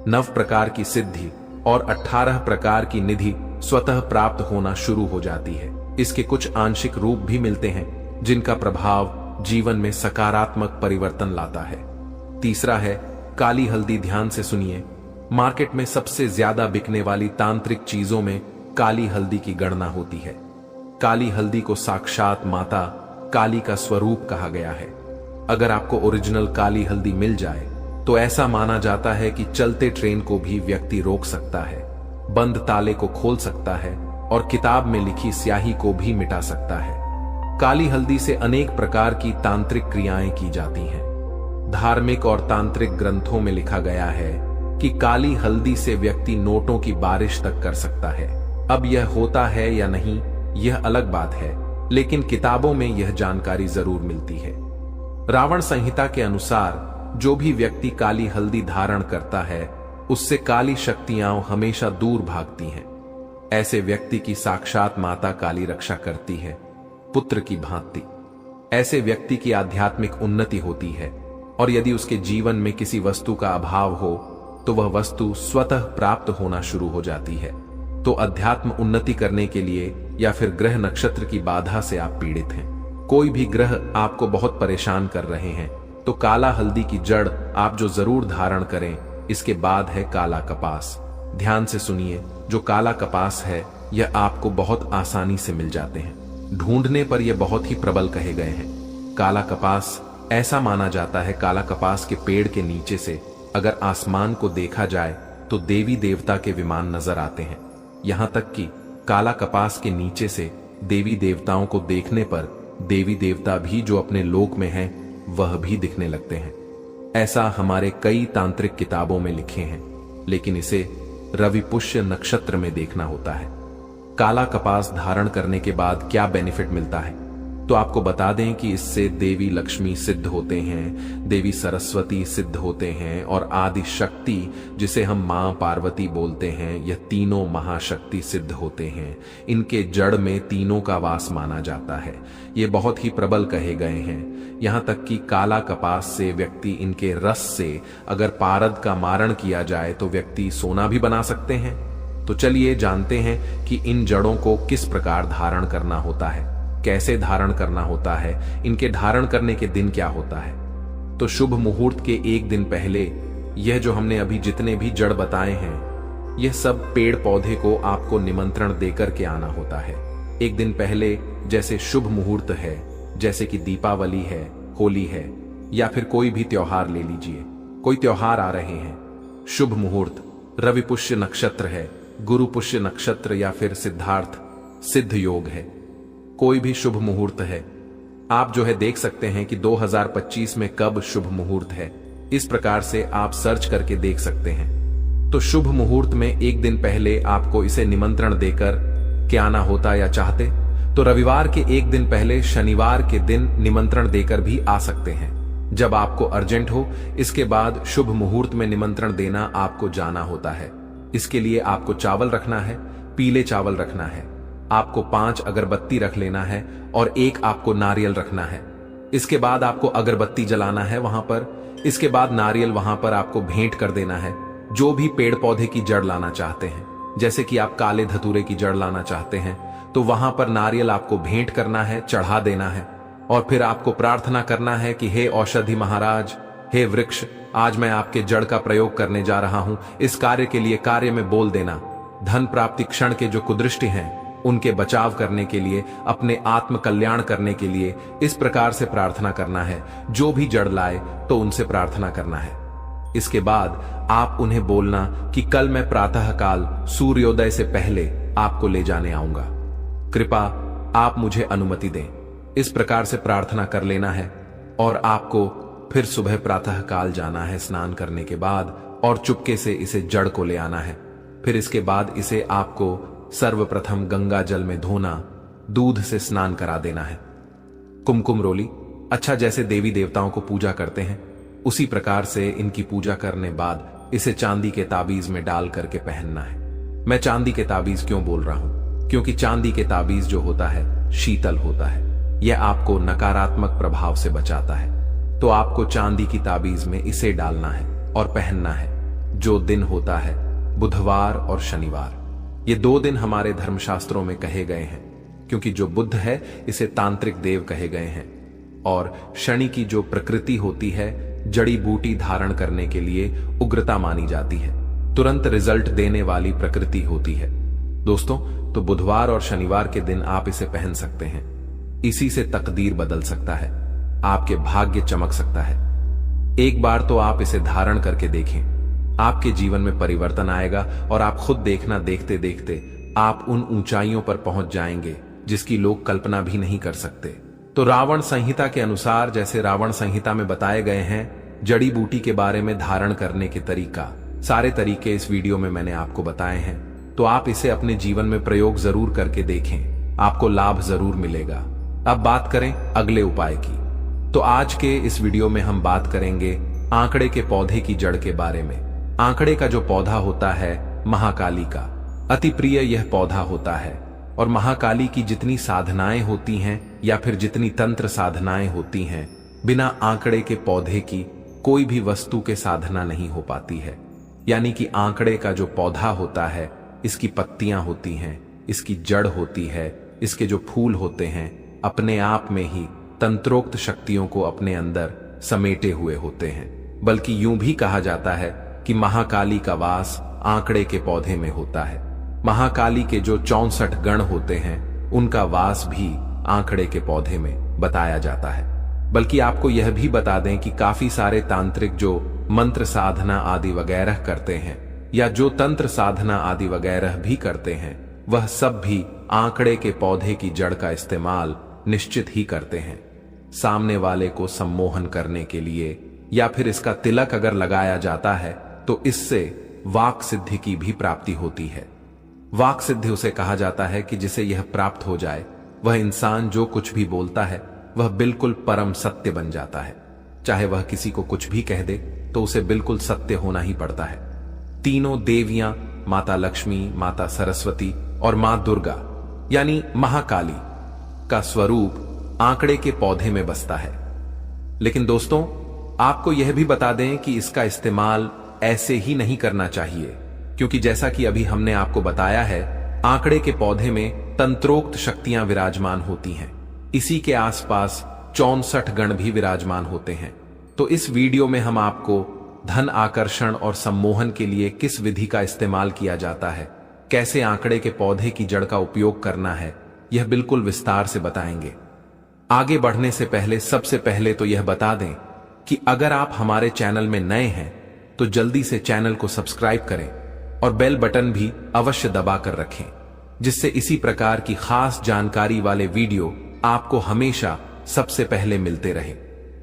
9 प्रकार की सिद्धि और 18 प्रकार की निधि स्वतः प्राप्त होना शुरू हो जाती है। इसके कुछ आंशिक रूप भी मिलते हैं जिनका प्रभाव जीवन में सकारात्मक परिवर्तन लाता है। तीसरा है काली हल्दी। ध्यान से सुनिए। मार्केट में सबसे ज्यादा बिकने वाली तांत्रिक चीजों में काली हल्दी की गणना होती है। काली हल्दी को साक्षात माता काली का स्वरूप कहा गया है। अगर आपको ओरिजिनल काली हल्दी मिल जाए तो ऐसा माना जाता है कि चलते ट्रेन को भी व्यक्ति रोक सकता है, बंद ताले को खोल सकता है और किताब में लिखी स्याही को भी मिटा सकता है। काली हल्दी से अनेक प्रकार की तांत्रिक क्रियाएं की जाती हैं। धार्मिक और तांत्रिक ग्रंथों में लिखा गया है कि काली हल्दी से व्यक्ति नोटों की बारिश तक कर सकता है। अब यह होता है या नहीं यह अलग बात है, लेकिन किताबों में यह जानकारी जरूर मिलती है। रावण संहिता के अनुसार जो भी व्यक्ति काली हल्दी धारण करता है उससे काली शक्तियां हमेशा दूर भागती हैं। ऐसे व्यक्ति की साक्षात माता काली रक्षा करती है, पुत्र की भांति। ऐसे व्यक्ति की आध्यात्मिक उन्नति होती है और यदि उसके जीवन में किसी वस्तु का अभाव हो तो वह वस्तु स्वतः प्राप्त होना शुरू हो जाती है। तो अध्यात्म उन्नति करने के लिए या फिर ग्रह नक्षत्र की बाधा से आप पीड़ित हैं, कोई भी ग्रह आपको बहुत परेशान कर रहे हैं, तो काला हल्दी की जड़ आप जो जरूर धारण करें। इसके बाद है काला कपास। ध्यान से सुनिए। जो काला कपास है यह आपको बहुत आसानी से मिल जाते हैं। ढूंढने पर यह बहुत ही प्रबल कहे गए हैं। काला कपास ऐसा माना जाता है, काला कपास के पेड़ के नीचे से अगर आसमान को देखा जाए तो देवी देवता के विमान नजर आते हैं। यहां तक कि काला कपास के नीचे से देवी देवताओं को देखने पर देवी देवता भी जो अपने लोक में हैं वह भी दिखने लगते हैं। ऐसा हमारे कई तांत्रिक किताबों में लिखे हैं, लेकिन इसे रवि पुष्य नक्षत्र में देखना होता है। काला कपास धारण करने के बाद क्या बेनिफिट मिलता है, तो आपको बता दें कि इससे देवी लक्ष्मी सिद्ध होते हैं, देवी सरस्वती सिद्ध होते हैं और आदि शक्ति जिसे हम मां पार्वती बोलते हैं, यह तीनों महाशक्ति सिद्ध होते हैं। इनके जड़ में तीनों का वास माना जाता है। ये बहुत ही प्रबल कहे गए हैं। यहां तक कि काला कपास से व्यक्ति इनके रस से अगर पारद का मारण किया जाए तो व्यक्ति सोना भी बना सकते हैं। तो चलिए जानते हैं कि इन जड़ों को किस प्रकार धारण करना होता है, कैसे धारण करना होता है, इनके धारण करने के दिन क्या होता है। तो शुभ मुहूर्त के एक दिन पहले यह जो हमने अभी जितने भी जड़ बताए हैं यह सब पेड़ पौधे को आपको निमंत्रण देकर के आना होता है। एक दिन पहले जैसे शुभ मुहूर्त है, जैसे कि दीपावली है, होली है या फिर कोई भी त्योहार ले लीजिए, कोई त्योहार आ रहे हैं। शुभ मुहूर्त रवि पुष्य नक्षत्र है, गुरु पुष्य नक्षत्र या फिर सिद्धार्थ सिद्ध योग है। कोई भी शुभ मुहूर्त है, आप जो है देख सकते हैं कि 2025 में कब शुभ मुहूर्त है। इस प्रकार से आप सर्च करके देख सकते हैं। तो शुभ मुहूर्त में एक दिन पहले आपको इसे निमंत्रण देकर के आना होता या चाहते तो रविवार के एक दिन पहले शनिवार के दिन निमंत्रण देकर भी आ सकते हैं, जब आपको अर्जेंट हो। इसके बाद शुभ मुहूर्त में निमंत्रण देना आपको जाना होता है। इसके लिए आपको चावल रखना है, पीले चावल रखना है, आपको 5 अगरबत्ती रख लेना है और 1 आपको नारियल रखना है। इसके बाद आपको अगरबत्ती जलाना है वहां पर। इसके बाद नारियल वहां पर आपको भेंट कर देना है। जो भी पेड़ पौधे की जड़ लाना चाहते हैं, जैसे कि आप काले धतूरे की जड़ लाना चाहते हैं, तो वहां पर नारियल आपको भेंट करना है, चढ़ा देना है और फिर आपको प्रार्थना करना है कि हे औषधि महाराज, हे वृक्ष, आज मैं आपके जड़ का प्रयोग करने जा रहा हूं। इस कार्य के लिए कार्य में बोल देना। धन प्राप्ति क्षण के जो कुदृष्टि हैं उनके बचाव करने के लिए, अपने आत्म कल्याण करने के लिए इस प्रकार से प्रार्थना करना है। जो भी जड़ लाए तो उनसे प्रार्थना करना है। इसके बाद आप उन्हें बोलना कि कल मैं प्रातः काल सूर्योदय से पहले आपको ले जाने आऊंगा, कृपा आप मुझे अनुमति दें। इस प्रकार से प्रार्थना कर लेना है और आपको फिर सुबह प्रातः काल जाना है स्नान करने के बाद, और चुपके से इसे जड़ को ले आना है। फिर इसके बाद इसे आपको सर्वप्रथम गंगा जल में धोना, दूध से स्नान करा देना है। कुमकुम रोली, अच्छा जैसे देवी देवताओं को पूजा करते हैं उसी प्रकार से इनकी पूजा करने बाद इसे चांदी के ताबीज में डाल करके पहनना है। मैं चांदी के ताबीज क्यों बोल रहा हूं? क्योंकि चांदी के ताबीज जो होता है शीतल होता है, यह आपको नकारात्मक प्रभाव से बचाता है। तो आपको चांदी की ताबीज में इसे डालना है और पहनना है। जो दिन होता है बुधवार और शनिवार, ये 2 दिन हमारे धर्मशास्त्रों में कहे गए हैं, क्योंकि जो बुध है इसे तांत्रिक देव कहे गए हैं, और शनि की जो प्रकृति होती है जड़ी बूटी धारण करने के लिए उग्रता मानी जाती है, तुरंत रिजल्ट देने वाली प्रकृति होती है। दोस्तों, तो बुधवार और शनिवार के दिन आप इसे पहन सकते हैं। इसी से तकदीर बदल सकता है, आपके भाग्य चमक सकता है। एक बार तो आप इसे धारण करके देखें, आपके जीवन में परिवर्तन आएगा और आप खुद देखना, देखते देखते आप उन ऊंचाइयों पर पहुंच जाएंगे जिसकी लोग कल्पना भी नहीं कर सकते। तो रावण संहिता के अनुसार, जैसे रावण संहिता में बताए गए हैं जड़ी बूटी के बारे में धारण करने के तरीका, सारे तरीके इस वीडियो में मैंने आपको बताए हैं। तो आप इसे अपने जीवन में प्रयोग जरूर करके देखें, आपको लाभ जरूर मिलेगा। अब बात करें अगले उपाय की। तो आज के इस वीडियो में हम बात करेंगे आंकड़े के पौधे की जड़ के बारे में। आंकड़े का जो पौधा होता है महाकाली का अति प्रिय यह पौधा होता है, और महाकाली की जितनी साधनाएं होती हैं या फिर जितनी तंत्र साधनाएं होती हैं, बिना आंकड़े के पौधे की कोई भी वस्तु के साधना नहीं हो पाती है। यानी कि आंकड़े का जो पौधा होता है, इसकी पत्तियां होती हैं, इसकी जड़ होती है, इसके जो फूल होते हैं, अपने आप में ही तंत्रोक्त शक्तियों को अपने अंदर समेटे हुए होते हैं। बल्कि यूं भी कहा जाता है कि महाकाली का वास आंकड़े के पौधे में होता है। महाकाली के जो 64 गण होते हैं उनका वास भी आंकड़े के पौधे में बताया जाता है। बल्कि आपको यह भी बता दें कि काफी सारे तांत्रिक जो मंत्र साधना आदि वगैरह करते हैं, या जो तंत्र साधना आदि वगैरह भी करते हैं, वह सब भी आंकड़े के पौधे की जड़ का इस्तेमाल निश्चित ही करते हैं। सामने वाले को सम्मोहन करने के लिए, या फिर इसका तिलक अगर लगाया जाता है तो इससे वाक सिद्धि की भी प्राप्ति होती है। वाक सिद्धि उसे कहा जाता है कि जिसे यह प्राप्त हो जाए, वह इंसान जो कुछ भी बोलता है वह बिल्कुल परम सत्य बन जाता है। चाहे वह किसी को कुछ भी कह दे तो उसे बिल्कुल सत्य होना ही पड़ता है। तीनों देवियां, माता लक्ष्मी, माता सरस्वती और मां दुर्गा यानी महाकाली का स्वरूप आंकड़े के पौधे में बसता है। लेकिन दोस्तों, आपको यह भी बता दें कि इसका इस्तेमाल ऐसे ही नहीं करना चाहिए, क्योंकि जैसा कि अभी हमने आपको बताया है, आंकड़े के पौधे में तंत्रोक्त शक्तियां विराजमान होती हैं। इसी के आसपास 64 गण भी विराजमान होते हैं। तो इस वीडियो में हम आपको धन आकर्षण और सम्मोहन के लिए किस विधि का इस्तेमाल किया जाता है, कैसे आंकड़े के पौधे की जड़ का उपयोग करना है, यह बिल्कुल विस्तार से बताएंगे। आगे बढ़ने से पहले सबसे पहले तो यह बता दें कि अगर आप हमारे चैनल में नए हैं तो जल्दी से चैनल को सब्सक्राइब करें और बेल बटन भी अवश्य दबाकर रखें, जिससे इसी प्रकार की खास जानकारी वाले वीडियो आपको हमेशा सबसे पहले मिलते रहे।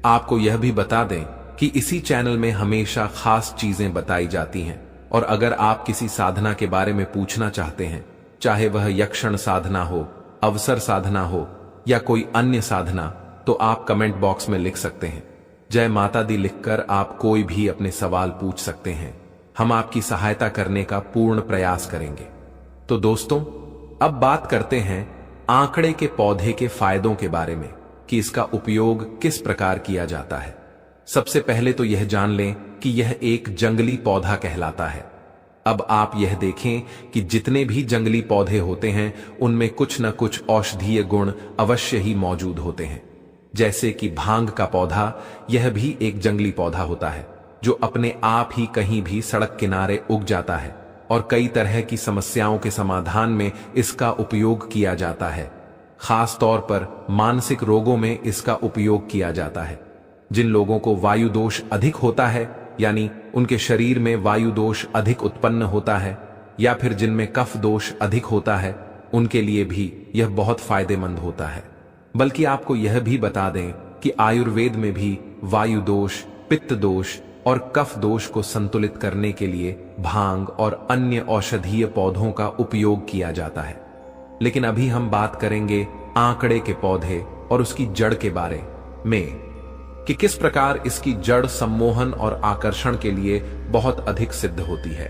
आपको यह भी बता दें कि इसी चैनल में हमेशा खास चीजें बताई जाती हैं, और अगर आप किसी साधना के बारे में पूछना चाहते हैं, चाहे वह यक्षण साधना हो, अवसर साधना हो या कोई अन्य साधना, तो आप कमेंट बॉक्स में लिख सकते हैं। जय माता दी लिखकर आप कोई भी अपने सवाल पूछ सकते हैं। हम आपकी सहायता करने का पूर्ण प्रयास करेंगे। तो दोस्तों, अब बात करते हैं आंकड़े के पौधे के फायदों के बारे में कि इसका उपयोग किस प्रकार किया जाता है। सबसे पहले तो यह जान लें कि यह एक जंगली पौधा कहलाता है। अब आप यह देखें कि जितने भी जंगली पौधे होते हैं उनमें कुछ न कुछ औषधीय गुण अवश्य ही मौजूद होते हैं। जैसे कि भांग का पौधा, यह भी एक जंगली पौधा होता है जो अपने आप ही कहीं भी सड़क किनारे उग जाता है। और कई तरह की समस्याओं के समाधान में इसका उपयोग किया जाता है। खास तौर पर मानसिक रोगों में इसका उपयोग किया जाता है। जिन लोगों को वायु दोष अधिक होता है, यानी उनके शरीर में वायु दोष अधिक उत्पन्न होता है, या फिर जिनमें कफ दोष अधिक होता है, उनके लिए भी यह बहुत फायदेमंद होता है। बल्कि आपको यह भी बता दें कि आयुर्वेद में भी वायु दोष, पित्त दोष और कफ दोष को संतुलित करने के लिए भांग और अन्य औषधीय पौधों का उपयोग किया जाता है। लेकिन अभी हम बात करेंगे आंकड़े के पौधे और उसकी जड़ के बारे में कि किस प्रकार इसकी जड़ सम्मोहन और आकर्षण के लिए बहुत अधिक सिद्ध होती है।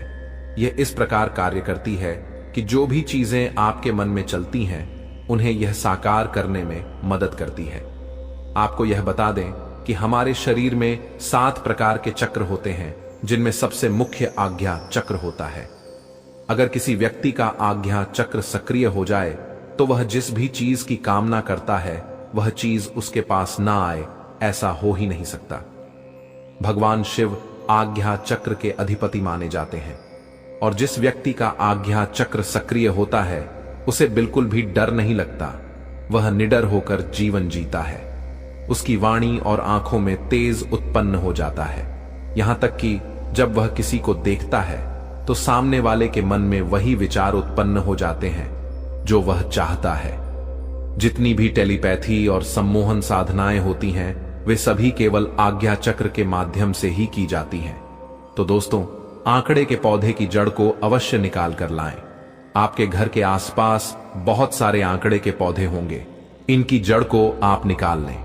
यह इस प्रकार कार्य करती है कि जो भी चीजें आपके मन में चलती हैं, उन्हें यह साकार करने में मदद करती है। आपको यह बता दें कि हमारे शरीर में 7 प्रकार के चक्र होते हैं, जिनमें सबसे मुख्य आज्ञा चक्र होता है। अगर किसी व्यक्ति का आज्ञा चक्र सक्रिय हो जाए तो वह जिस भी चीज की कामना करता है वह चीज उसके पास ना आए, ऐसा हो ही नहीं सकता। भगवान शिव आज्ञा चक्र के अधिपति माने जाते हैं और जिस व्यक्ति का आज्ञा चक्र सक्रिय होता है उसे बिल्कुल भी डर नहीं लगता। वह निडर होकर जीवन जीता है। उसकी वाणी और आंखों में तेज उत्पन्न हो जाता है। यहां तक कि जब वह किसी को देखता है तो सामने वाले के मन में वही विचार उत्पन्न हो जाते हैं जो वह चाहता है। जितनी भी टेलीपैथी और सम्मोहन साधनाएं होती हैं, वे सभी केवल आज्ञा चक्र के माध्यम से ही की जाती हैं। तो दोस्तों, आंकड़े के पौधे की जड़ को अवश्य निकाल कर लाएं। आपके घर के आसपास बहुत सारे आंकड़े के पौधे होंगे, इनकी जड़ को आप निकाल लें।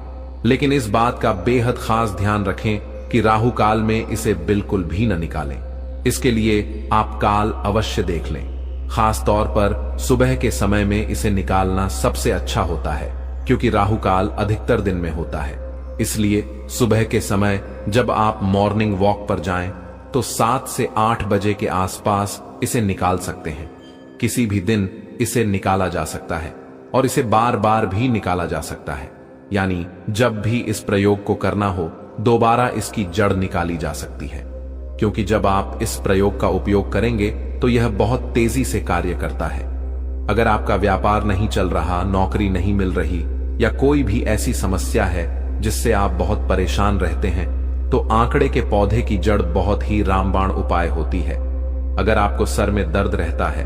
लेकिन इस बात का बेहद खास ध्यान रखें कि राहु काल में इसे बिल्कुल भी न निकालें। इसके लिए आप काल अवश्य देख लें। खास तौर पर सुबह के समय में इसे निकालना सबसे अच्छा होता है, क्योंकि राहु काल अधिकतर दिन में होता है। इसलिए सुबह के समय जब आप मॉर्निंग वॉक पर जाएं तो 7 से 8 बजे के आसपास इसे निकाल सकते हैं। किसी भी दिन इसे निकाला जा सकता है और इसे बार बार भी निकाला जा सकता है, यानी जब भी इस प्रयोग को करना हो दोबारा इसकी जड़ निकाली जा सकती है। क्योंकि जब आप इस प्रयोग का उपयोग करेंगे तो यह बहुत तेजी से कार्य करता है। अगर आपका व्यापार नहीं चल रहा, नौकरी नहीं मिल रही या कोई भी ऐसी समस्या है जिससे आप बहुत परेशान रहते हैं, तो आंकड़े के पौधे की जड़ बहुत ही रामबाण उपाय होती है। अगर आपको सर में दर्द रहता है,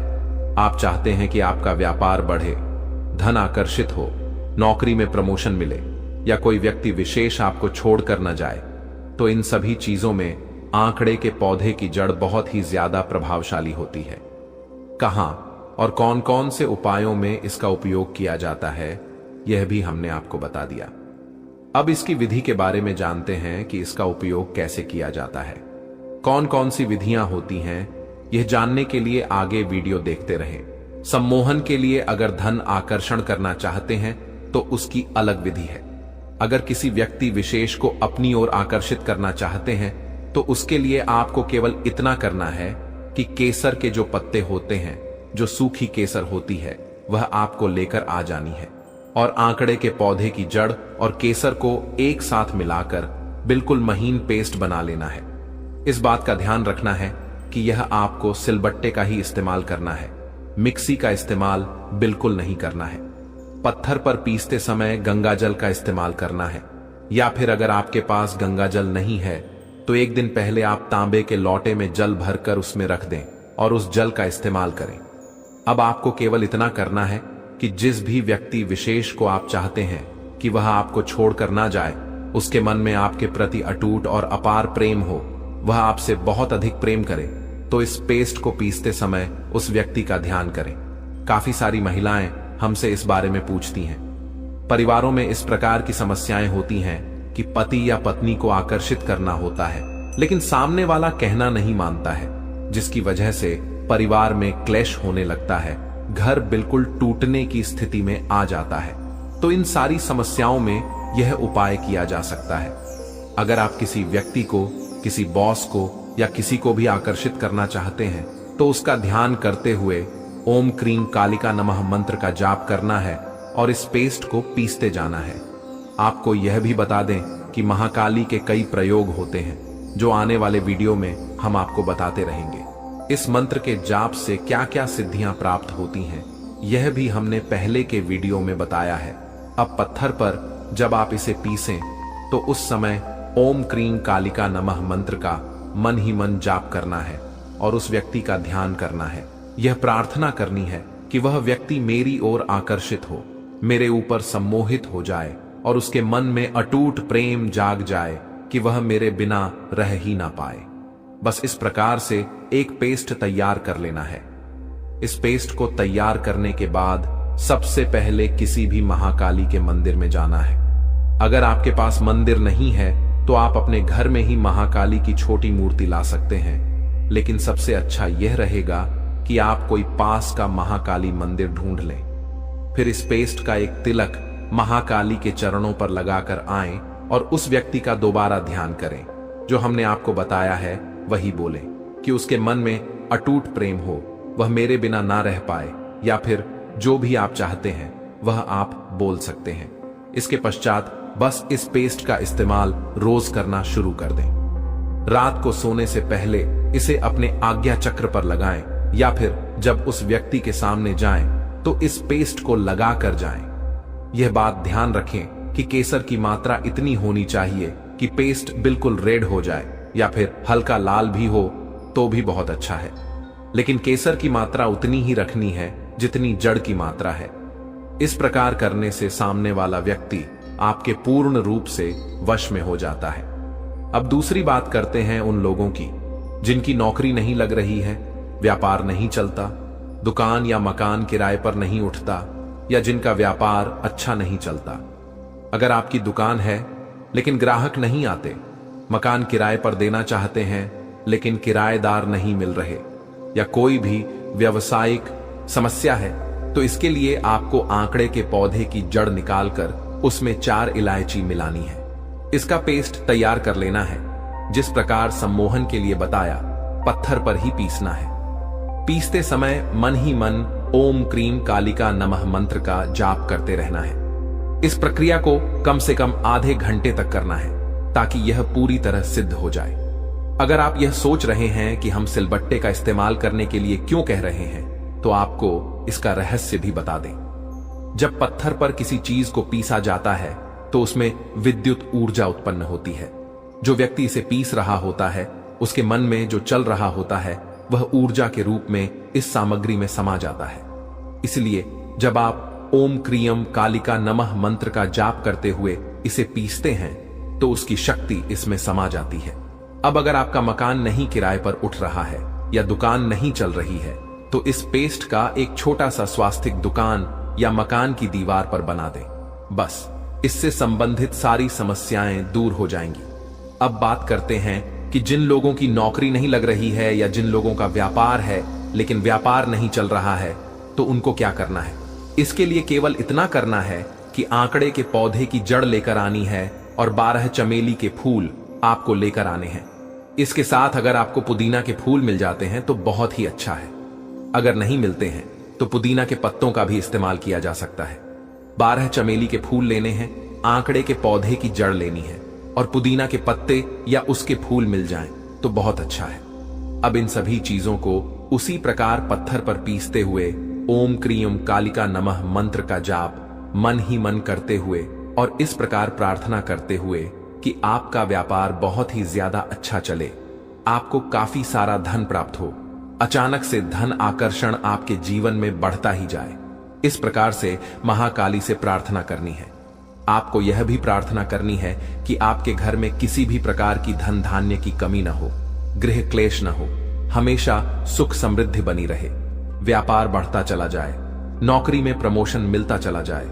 आप चाहते हैं कि आपका व्यापार बढ़े, धन आकर्षित हो, नौकरी में प्रमोशन मिले या कोई व्यक्ति विशेष आपको छोड़कर न जाए, तो इन सभी चीजों में आंकड़े के पौधे की जड़ बहुत ही ज्यादा प्रभावशाली होती है। कहां और कौन कौन से उपायों में इसका उपयोग किया जाता है, यह भी हमने आपको बता दिया। अब इसकी विधि के बारे में जानते हैं कि इसका उपयोग कैसे किया जाता है। कौन कौन सी विधियां होती हैं, यह जानने के लिए आगे वीडियो देखते रहें। सम्मोहन के लिए अगर धन आकर्षण करना चाहते हैं तो उसकी अलग विधि है। अगर किसी व्यक्ति विशेष को अपनी ओर आकर्षित करना चाहते हैं तो उसके लिए आपको केवल इतना करना है कि केसर के जो पत्ते होते हैं, जो सूखी केसर होती है, वह आपको लेकर आ जानी है और आंकड़े के पौधे की जड़ और केसर को एक साथ मिलाकर बिल्कुल महीन पेस्ट बना लेना है। इस बात का ध्यान रखना है कि यह आपको सिलबट्टे का ही इस्तेमाल करना है, मिक्सी का इस्तेमाल बिल्कुल नहीं करना है। पत्थर पर पीसते समय गंगा जल का इस्तेमाल करना है, या फिर अगर आपके पास गंगा जल नहीं है तो एक दिन पहले आप तांबे के लोटे में जल भरकर उसमें रख दें और उस जल का इस्तेमाल करें। अब आपको केवल इतना करना है कि जिस भी व्यक्ति विशेष को आप चाहते हैं कि वह आपको छोड़कर ना जाए, उसके मन में आपके प्रति अटूट और अपार प्रेम हो, वह आपसे बहुत अधिक प्रेम करे, तो इस पेस्ट को पीसते समय उस व्यक्ति का ध्यान करें। काफी सारी महिलाएं हमसे इस बारे में पूछती हैं। परिवारों में इस प्रकार की समस्याएं होती हैं कि पति या पत्नी को आकर्षित करना होता है, लेकिन सामने वाला कहना नहीं मानता है, जिसकी वजह से परिवार में क्लेश होने लगता है, घर बिल्कुल टूटने की स्थिति में आ जाता है। तो इन सारी समस्याओं में यह उपाय किया जा सकता है। अगर आप किसी व्यक्ति को, किसी बॉस को या किसी को भी आकर्षित करना चाहते हैं तो उसका ध्यान करते हुए ओम क्रीम कालिका नमः मंत्र का जाप करना है और इस पेस्ट को पीसते जाना है। आपको यह भी बता दें कि महाकाली के कई प्रयोग होते हैं जो आने वाले वीडियो में हम आपको बताते रहेंगे। इस मंत्र के जाप से क्या क्या सिद्धियां प्राप्त होती हैं, यह भी हमने पहले के वीडियो में बताया है। अब पत्थर पर जब आप इसे पीसें तो उस समय ओम क्रीम कालिका नमः मंत्र का मन ही मन जाप करना है और उस व्यक्ति का ध्यान करना है। यह प्रार्थना करनी है कि वह व्यक्ति मेरी ओर आकर्षित हो, मेरे ऊपर सम्मोहित हो जाए और उसके मन में अटूट प्रेम जाग जाए कि वह मेरे बिना रह ही ना पाए। बस इस प्रकार से एक पेस्ट तैयार कर लेना है। इस पेस्ट को तैयार करने के बाद सबसे पहले किसी भी महाकाली के मंदिर में जाना है। अगर आपके पास मंदिर नहीं है तो आप अपने घर में ही महाकाली की छोटी मूर्ति ला सकते हैं, लेकिन सबसे अच्छा यह रहेगा कि आप कोई पास का महाकाली मंदिर ढूंढ लें। फिर इस पेस्ट का एक तिलक महाकाली के चरणों पर लगाकर आएं और उस व्यक्ति का दोबारा ध्यान करें। जो हमने आपको बताया है वही बोलें कि उसके मन में अटूट प्रेम हो, वह मेरे बिना ना रह पाए, या फिर जो भी आप चाहते हैं वह आप बोल सकते हैं। इसके पश्चात बस इस पेस्ट का इस्तेमाल रोज करना शुरू कर दें। रात को सोने से पहले इसे अपने आज्ञा चक्र पर लगाएं, या फिर जब उस व्यक्ति के सामने जाएं तो इस पेस्ट को लगा कर जाएं। यह बात ध्यान रखें कि केसर की मात्रा इतनी होनी चाहिए कि पेस्ट बिल्कुल रेड हो जाए, या फिर हल्का लाल भी हो तो भी बहुत अच्छा है, लेकिन केसर की मात्रा उतनी ही रखनी है जितनी जड़ की मात्रा है। इस प्रकार करने से सामने वाला व्यक्ति आपके पूर्ण रूप से वश में हो जाता है। अब दूसरी बात करते हैं उन लोगों की जिनकी नौकरी नहीं लग रही है, व्यापार नहीं चलता, दुकान या मकान किराए पर नहीं उठता, या जिनका व्यापार अच्छा नहीं चलता। अगर आपकी दुकान है लेकिन ग्राहक नहीं आते, मकान किराए पर देना चाहते हैं लेकिन किराएदार नहीं मिल रहे, या कोई भी व्यवसायिक समस्या है, तो इसके लिए आपको आंकड़े के पौधे की जड़ निकालकर उसमें 4 इलायची मिलानी है। इसका पेस्ट तैयार कर लेना है। जिस प्रकार सम्मोहन के लिए बताया, पत्थर पर ही पीसना है। पीसते समय मन ही मन ओम क्रीम कालिका नमः मंत्र का जाप करते रहना है। इस प्रक्रिया को कम से कम आधे घंटे तक करना है ताकि यह पूरी तरह सिद्ध हो जाए। अगर आप यह सोच रहे हैं कि हम सिलबट्टे का इस्तेमाल करने के लिए क्यों कह रहे हैं, तो आपको इसका रहस्य भी बता दें। जब पत्थर पर किसी चीज को पीसा जाता है तो उसमें विद्युत ऊर्जा उत्पन्न होती है। जो व्यक्ति इसे पीस रहा होता है, उसके मन में जो चल रहा होता है वह ऊर्जा के रूप में इस सामग्री में समा जाता है। इसलिए जब आप ओम क्रीम कालिका नमः मंत्र का जाप करते हुए इसे पीसते हैं तो उसकी शक्ति इसमें समा जाती है। अब अगर आपका मकान नहीं किराए पर उठ रहा है या दुकान नहीं चल रही है, तो इस पेस्ट का एक छोटा सा स्वास्तिक दुकान या मकान की दीवार पर बना दें। बस इससे संबंधित सारी समस्याएं दूर हो जाएंगी। अब बात करते हैं कि जिन लोगों की नौकरी नहीं लग रही है या जिन लोगों का व्यापार है लेकिन व्यापार नहीं चल रहा है, तो उनको क्या करना है। इसके लिए केवल इतना करना है कि आंकड़े के पौधे की जड़ लेकर आनी है और 12 चमेली के फूल आपको लेकर आने हैं। इसके साथ अगर आपको पुदीना के फूल मिल जाते हैं तो बहुत ही अच्छा है। अगर नहीं मिलते हैं तो पुदीना के पत्तों का भी इस्तेमाल किया जा सकता है। 12 चमेली के फूल लेने हैं, आंकड़े के पौधे की जड़ लेनी है और पुदीना के पत्ते या उसके फूल मिल जाएं तो बहुत अच्छा है। अब इन सभी चीजों को उसी प्रकार पत्थर पर पीसते हुए ओम क्रीम कालिका नमः मंत्र का जाप मन ही मन करते हुए और इस प्रकार प्रार्थना करते हुए कि आपका व्यापार बहुत ही ज्यादा अच्छा चले, आपको काफी सारा धन प्राप्त हो, अचानक से धन आकर्षण आपके जीवन में बढ़ता ही जाए। इस प्रकार से महाकाली से प्रार्थना करनी है। आपको यह भी प्रार्थना करनी है कि आपके घर में किसी भी प्रकार की धन धान्य की कमी न हो, गृह क्लेश न हो, हमेशा सुख समृद्धि बनी रहे, व्यापार बढ़ता चला जाए, नौकरी में प्रमोशन मिलता चला जाए।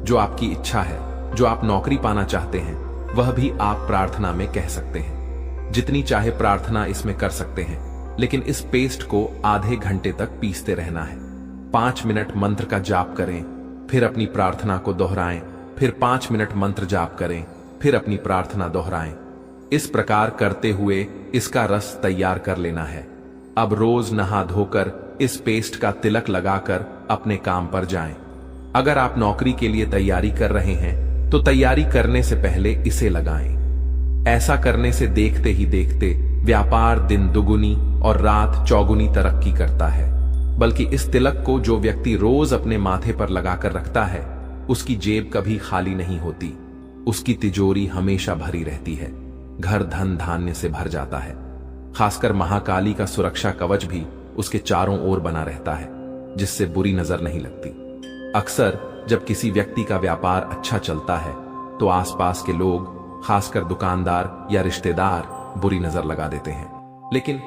जो आपकी इच्छा है, जो आप नौकरी पाना चाहते हैं, वह भी आप प्रार्थना में कह सकते हैं। जितनी चाहे प्रार्थना इसमें कर सकते हैं, लेकिन इस पेस्ट को आधे घंटे तक पीसते रहना है। 5 मिनट मंत्र का जाप करें, फिर अपनी प्रार्थना को दोहराएं, फिर 5 मिनट मंत्र जाप करें, फिर अपनी प्रार्थना दोहराएं। इस प्रकार करते हुए इसका रस तैयार कर लेना है। अब रोज नहा धोकर इस पेस्ट का तिलक लगाकर अपने काम पर जाएं। अगर आप नौकरी के लिए तैयारी कर रहे हैं तो तैयारी करने से पहले इसे लगाएं। ऐसा करने से देखते ही देखते व्यापार दिन दुगुनी और रात चौगुनी तरक्की करता है। बल्कि इस तिलक को जो व्यक्ति रोज अपने माथे पर लगाकर रखता है, उसकी जेब कभी खाली नहीं होती, उसकी तिजोरी हमेशा भरी रहती है, घर धन धान्य से भर जाता है। खासकर महाकाली का सुरक्षा कवच भी उसके चारों ओर बना रहता है, जिससे बुरी नजर नहीं लगती। अक्सर जब किसी व्यक्ति का व्यापार अच्छा चलता है तो आसपास के लोग, खासकर दुकानदार या रिश्तेदार, बुरी नजर लगा देते हैं। लेकिन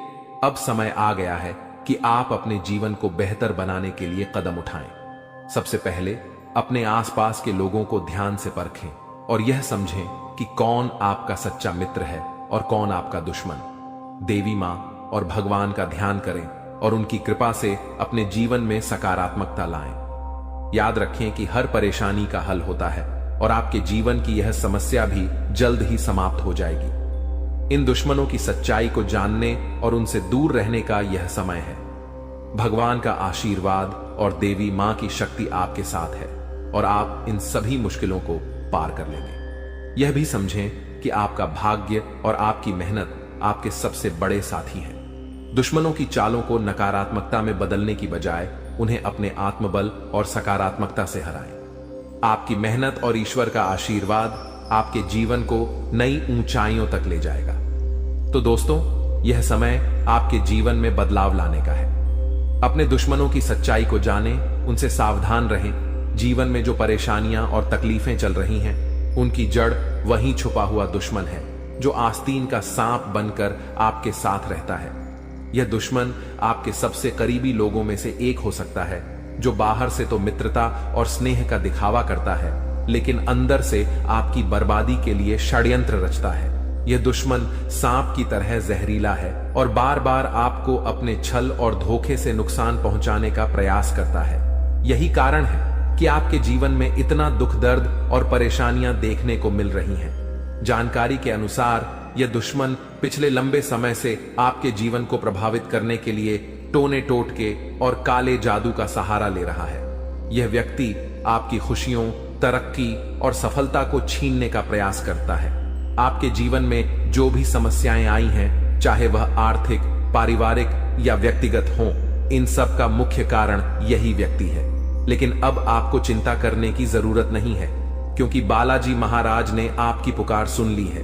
अब समय आ गया है कि आप अपने जीवन को बेहतर बनाने के लिए कदम उठाएं। सबसे पहले अपने आसपास के लोगों को ध्यान से परखें और यह समझें कि कौन आपका सच्चा मित्र है और कौन आपका दुश्मन। देवी मां और भगवान का ध्यान करें और उनकी कृपा से अपने जीवन में सकारात्मकता लाएं। याद रखें कि हर परेशानी का हल होता है और आपके जीवन की यह समस्या भी जल्द ही समाप्त हो जाएगी। इन दुश्मनों की सच्चाई को जानने और उनसे दूर रहने का यह समय है। भगवान का आशीर्वाद और देवी मां की शक्ति आपके साथ है और आप इन सभी मुश्किलों को पार कर लेंगे। यह भी समझें कि आपका भाग्य और आपकी मेहनत आपके सबसे बड़े साथी हैं। दुश्मनों की चालों को नकारात्मकता में बदलने की बजाय उन्हें अपने आत्मबल और सकारात्मकता से हराएं। आपकी मेहनत और ईश्वर का आशीर्वाद आपके जीवन को नई ऊंचाइयों तक ले जाएगा। तो दोस्तों, यह समय आपके जीवन में बदलाव लाने का है। अपने दुश्मनों की सच्चाई को जानें, उनसे सावधान रहें। जीवन में जो परेशानियां और तकलीफें चल रही हैं, उनकी जड़ वहीं छुपा हुआ दुश्मन है, जो आस्तीन का सांप बनकर आपके साथ रहता है। यह दुश्मन आपके सबसे करीबी लोगों में से एक हो सकता है, जो बाहर से तो मित्रता और स्नेह का दिखावा करता है, लेकिन अंदर से आपकी बर्बादी के लिए षड्यंत्र रचता है। यह दुश्मन सांप की तरह जहरीला है और बार बार आपको अपने छल और धोखे से नुकसान पहुंचाने का प्रयास करता है। यही कारण है कि आपके जीवन में इतना दुख दर्द और परेशानियां देखने को मिल रही हैं। जानकारी के अनुसार यह दुश्मन पिछले लंबे समय से आपके जीवन को प्रभावित करने के लिए टोने टोटके और काले जादू का सहारा ले रहा है। यह व्यक्ति आपकी खुशियों, तरक्की और सफलता को छीनने का प्रयास करता है। आपके जीवन में जो भी समस्याएं आई हैं, चाहे वह आर्थिक, पारिवारिक या व्यक्तिगत हों, इन सब का मुख्य कारण यही व्यक्ति है। लेकिन अब आपको चिंता करने की जरूरत नहीं है, क्योंकि बालाजी महाराज ने आपकी पुकार सुन ली है।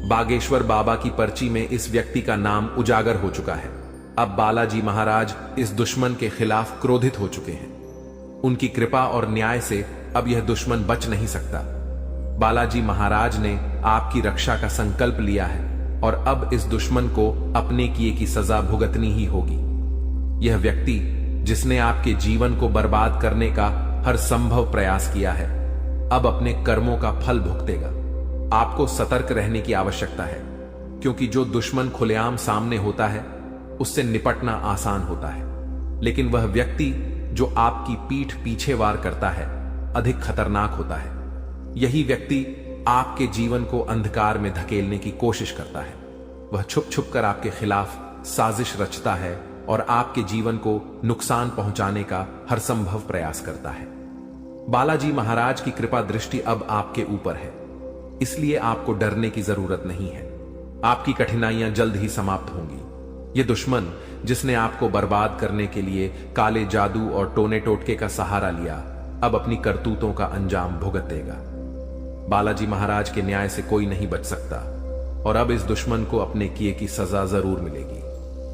बागेश्वर बाबा की पर्ची में इस व्यक्ति का नाम उजागर हो चुका है। अब बालाजी महाराज इस दुश्मन के खिलाफ क्रोधित हो चुके हैं। उनकी कृपा और न्याय से अब यह दुश्मन बच नहीं सकता। बालाजी महाराज ने आपकी रक्षा का संकल्प लिया है और अब इस दुश्मन को अपने किए की सजा भुगतनी ही होगी। यह व्यक्ति जिसने आपके जीवन को बर्बाद करने का हर संभव प्रयास किया है, अब अपने कर्मों का फल भुगतेगा। आपको सतर्क रहने की आवश्यकता है, क्योंकि जो दुश्मन खुलेआम सामने होता है, उससे निपटना आसान होता है। लेकिन वह व्यक्ति जो आपकी पीठ पीछे वार करता है, अधिक खतरनाक होता है। यही व्यक्ति आपके जीवन को अंधकार में धकेलने की कोशिश करता है। वह छुप छुप कर आपके खिलाफ साजिश रचता है और आपके जीवन को नुकसान पहुंचाने का हर संभव प्रयास करता है। बालाजी महाराज की कृपा दृष्टि अब आपके ऊपर है, इसलिए आपको डरने की जरूरत नहीं है। आपकी कठिनाइयां जल्द ही समाप्त होंगी। यह दुश्मन जिसने आपको बर्बाद करने के लिए काले जादू और टोने टोटके का सहारा लिया, अब अपनी करतूतों का अंजाम भुगतेगा। बालाजी महाराज के न्याय से कोई नहीं बच सकता और अब इस दुश्मन को अपने किए की सजा जरूर मिलेगी।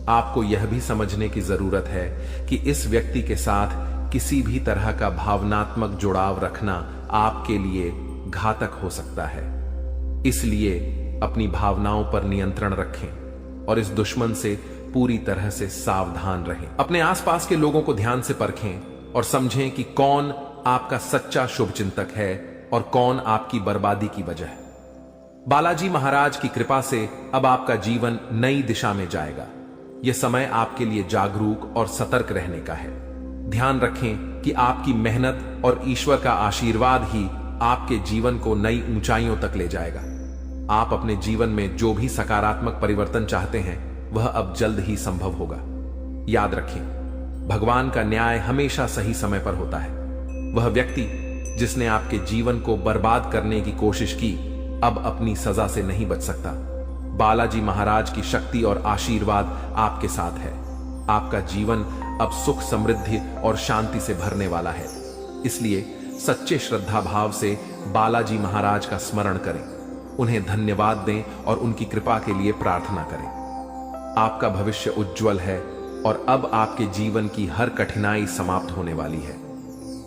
आपको यह भी समझने की जरूरत है कि इस व्यक्ति के साथ किसी भी तरह का भावनात्मक जुड़ाव रखना आपके लिए घातक हो सकता है। इसलिए अपनी भावनाओं पर नियंत्रण रखें और इस दुश्मन से पूरी तरह से सावधान रहें। अपने आसपास के लोगों को ध्यान से परखें और समझें कि कौन आपका सच्चा शुभचिंतक है और कौन आपकी बर्बादी की वजह है। बालाजी महाराज की कृपा से अब आपका जीवन नई दिशा में जाएगा। यह समय आपके लिए जागरूक और सतर्क रहने का है। ध्यान रखें कि आपकी मेहनत और ईश्वर का आशीर्वाद ही आपके जीवन को नई ऊंचाइयों तक ले जाएगा। आप अपने जीवन में जो भी सकारात्मक परिवर्तन चाहते हैं, वह अब जल्द ही संभव होगा। याद रखें, भगवान का न्याय हमेशा सही समय पर होता है। वह व्यक्ति जिसने आपके जीवन को बर्बाद करने की कोशिश की, अब अपनी सजा से नहीं बच सकता। बालाजी महाराज की शक्ति और आशीर्वाद आपके साथ है। आपका जीवन अब सुख, समृद्धि और शांति से भरने वाला है। इसलिए सच्चे श्रद्धा भाव से बालाजी महाराज का स्मरण करें, उन्हें धन्यवाद दें और उनकी कृपा के लिए प्रार्थना करें। आपका भविष्य उज्जवल है और अब आपके जीवन की हर कठिनाई समाप्त होने वाली है।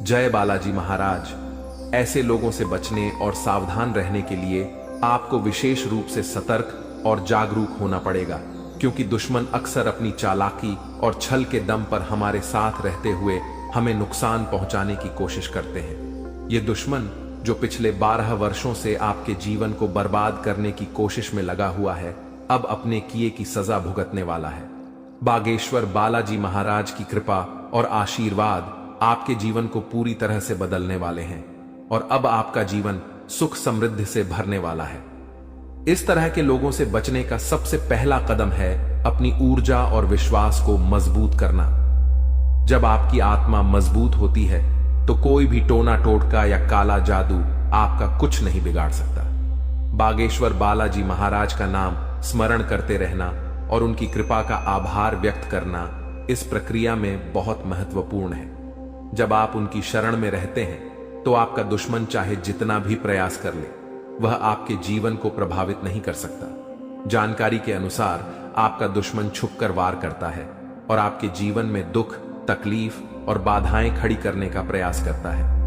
जय बालाजी महाराज। ऐसे लोगों से बचने और सावधान रहने के लिए आपको विशेष रूप से सतर्क और जागरूक होना पड़ेगा, क्योंकि दुश्मन अक्सर अपनी चालाकी और छल के दम पर हमारे साथ रहते हुए हमें नुकसान पहुंचाने की कोशिश करते हैं। ये दुश्मन जो पिछले 12 वर्षों से आपके जीवन को बर्बाद करने की कोशिश में लगा हुआ है, अब अपने किए की सजा भुगतने वाला है। बागेश्वर बालाजी महाराज की कृपा और आशीर्वाद आपके जीवन को पूरी तरह से बदलने वाले हैं और अब आपका जीवन सुख समृद्धि से भरने वाला है। इस तरह के लोगों से बचने का सबसे पहला कदम है अपनी ऊर्जा और विश्वास को मजबूत करना। जब आपकी आत्मा मजबूत होती है तो कोई भी टोना टोटका या काला जादू आपका कुछ नहीं बिगाड़ सकता। बागेश्वर बालाजी महाराज का नाम स्मरण करते रहना और उनकी कृपा का आभार व्यक्त करना इस प्रक्रिया में बहुत महत्वपूर्ण है। जब आप उनकी शरण में रहते हैं तो आपका दुश्मन चाहे जितना भी प्रयास कर ले, वह आपके जीवन को प्रभावित नहीं कर सकता। जानकारी के अनुसार आपका दुश्मन छुपकर वार करता है और आपके जीवन में दुख, तकलीफ और बाधाएं खड़ी करने का प्रयास करता है।